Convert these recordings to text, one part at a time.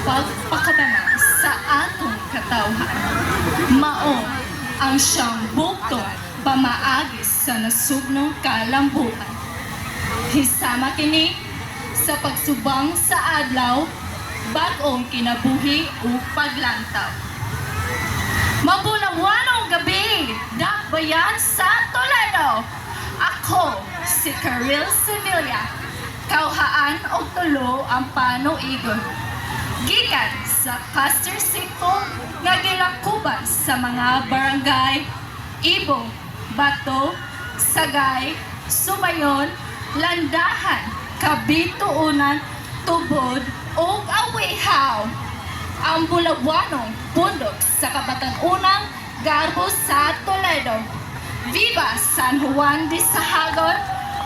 pagpakabana sa atong katawhan. Mao ang siyang buktong pamaagis sa nasudnong kalambuan. Hisama kini sa pagsubang sa adlaw, bag-ong kinabuhi o paglantaw. Mabulangwanong gabi, dakbayan sa Toledo. Ako si Caril Sevilla, kauhaan og tulo ang panuigon. Gikan sa Cluster 5 nga gilakuban sa mga barangay Ibong, Bato, Sagay, Sumayon, Landahan, Kabituunan, Tubod, ug Awihaw. Ang bulagwanong bundok sa Kabataang-Unang Garbo sa Toledo. Viva San Juan de Sahagon!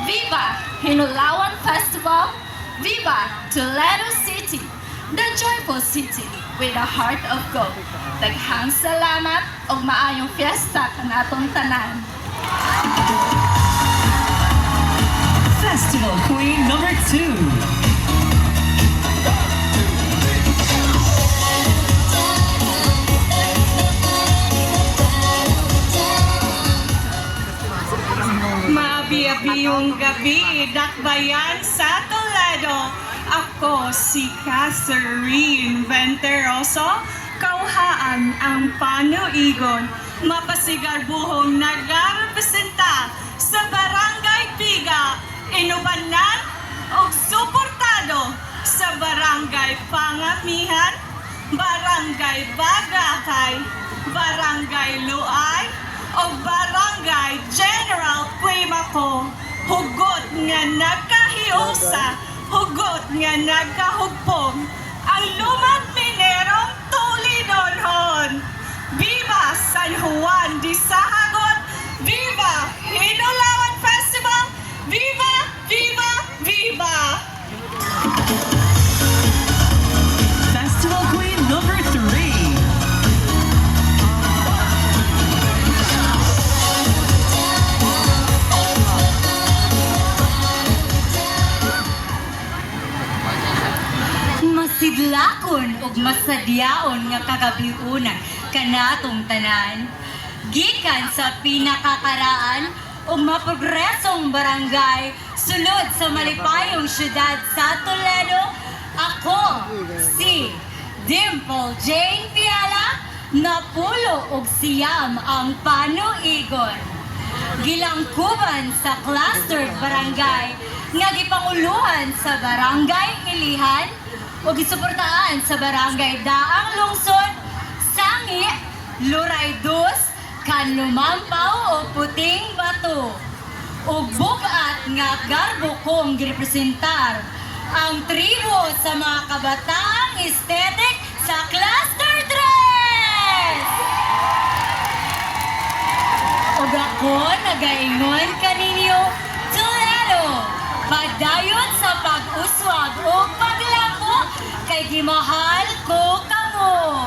Viva Hinulawan Festival! Viva Toledo City! The joyful city with a heart of gold. Daghang salamat ug maayong fiesta kanatong tanan. Festival Queen number 2. Mabiabiyong gabi, dakbayan sa Toledo. Ako si Catherine Venteroso, kauhaan ang panuigon. Mapasigarbuhong nagarepresenta sa Barangay Piga, inubanan o suportado sa Barangay Pangamihan, Barangay Bagakay, Barangay Luay, o Barangay General Quimako. Hugot nga nagkahiusa, hugot nga nagkahugpong, ang lumang minerong tulidonhon. Viva San Juan de Sahagon! Viva Hinulawan Festival! Viva! Viva! Viva! Festival Queen number 3. Masidlakon ug masadyaon nga kagabiunan kanatong tanan. Gikan sa pinakakaraan ug maprogresong barangay sulod sa malipayong syudad sa Toledo, ako si Dimple Jane Fiala, napulo og siyam ang panuigon. Gilangkuban sa clustered barangay nga gipanguluhan sa Barangay Ilihan o gisuportaan sa Barangay Daang Lungsod, Sangi, Luray Dos, Kanlumampaw o Puting Bato. Ug bugat nga garbo kong girepresentar ang tribo sa mga kabataang aesthetic sa Cluster 3! Ug ako nagaingon kaninyo, Toledo, padayon sa pag-uswag o paglako kay gimahal ko kamo.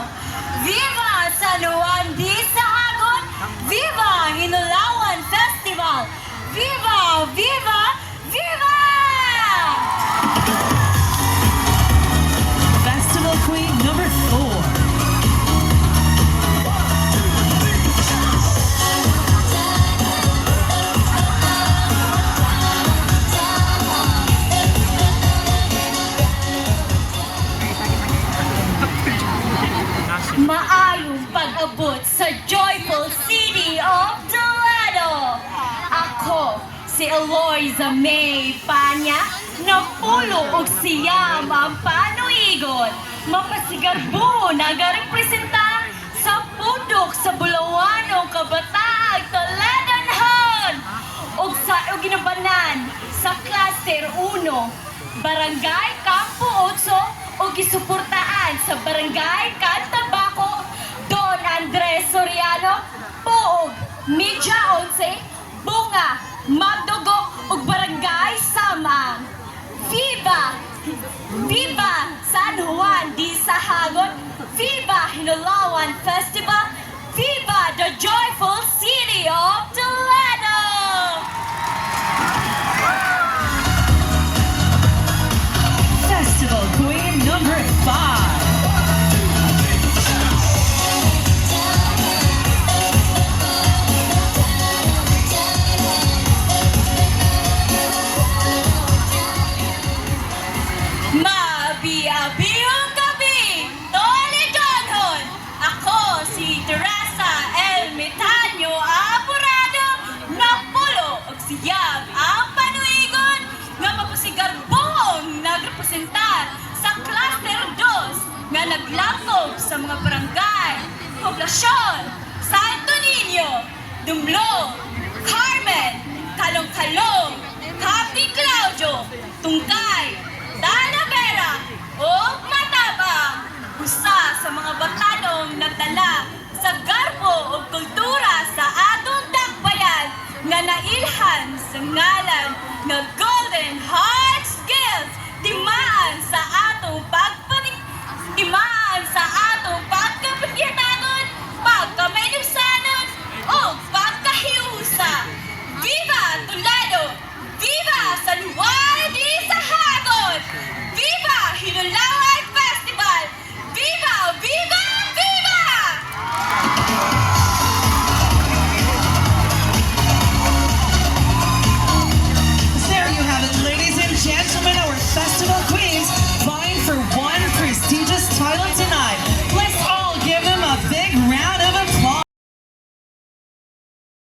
Viva San Juan de Sahagon! Viva Hinulawan Festival! Viva! Viva! Viva! Festival Queen number 4. Maayong pag-abot sa joyful city of Toledo. Ako, si Eloisa May Panya, napulo og siyam ang panuigon. Mapasigarbo nagarepresenta sa pundok sa Bulawanong Kabataang Toledanhon. Og sa ginabanan sa Cluster 1, Barangay Campo 8, o gisuportaan sa Barangay Cantabaco, Don Andres Soriano, Poog, Media 11, Bunga, Magdugo, ug Barangay Samang. Viva! Viva San Juan de Sahagon! Viva Hinulawan Festival! Viva the joyful city of Toledo! Festival Queen number 5. siyang ang panuigon nga mapusigarbong nagrepresentar sa Cluster 2 nga naglangkob sa mga barangay, poblasyon, Santo Niño, Dumlo, Carmen, Kalong-Kalong, Happy Claudio, Tungkay, Talavera, o Matabang. Usa sa mga batanong nagdala sa garbo o kultura sa atong dakbayan nga nailhan sa ngalan nga Golden Heart Skills timaan sa atong pagkapigyatan